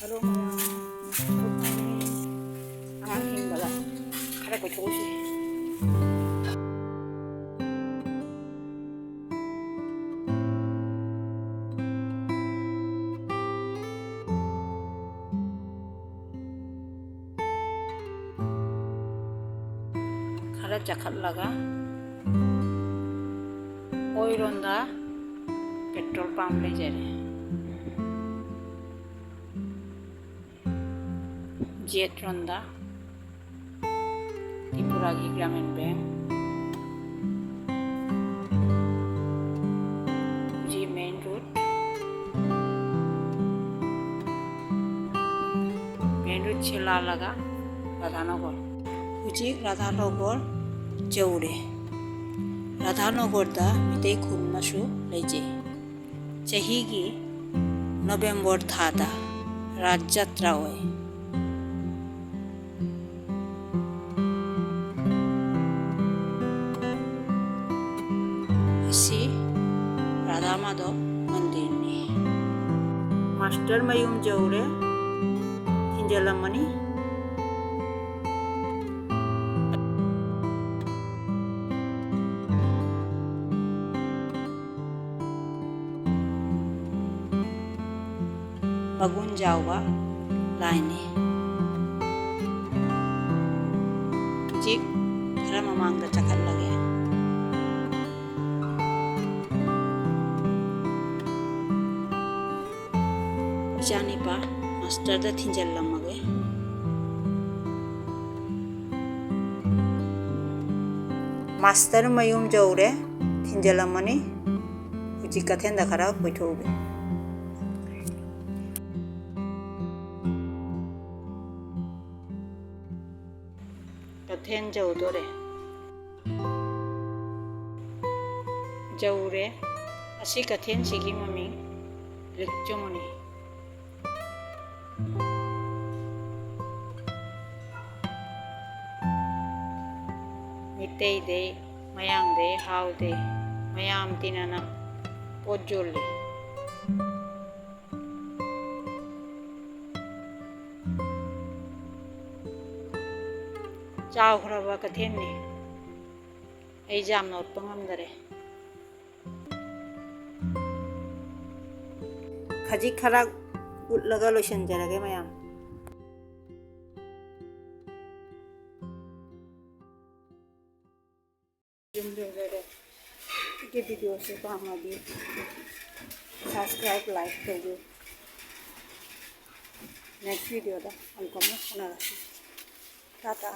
Hello mga kapatid. Ang aking bala. Kaya ko chosi. Kaya jakat laga. Oil on the petrol pump le jare. Jet ronda Tripuragi Gramin Bank G main road Chila laga Radhanagar Uji Radhanagar Jaure Radhanagar da Mitei Khunmasu leje Chahigi November thada Rajjatra hoy इसी राधा माधव मंदिर ने master Mayum जौरे थिंजलमनी बगुन जाओगा लाइने जी घर ममांग दा चक्कर लगे जाने पा मास्टर दा थिंजल लम्मगे मास्टर मयूम जौरे थिंजल लम्मनी उची कथें दा खरा बैठोगे कथें जौदोरे जौरे असी कथें सिगी mummy लिखचोमनी Mitei de, mayang de, how de, mayam tinana, pojoli. Chao khraba kathen ni. Ei jam not pangam dare. Khaji khara ut laga lotion jarage mayam. ये वीडियो से काम आदि सब्सक्राइब लाइक कर दो नेक्स्ट वीडियो दा हमको मैं सुना रही टाटा।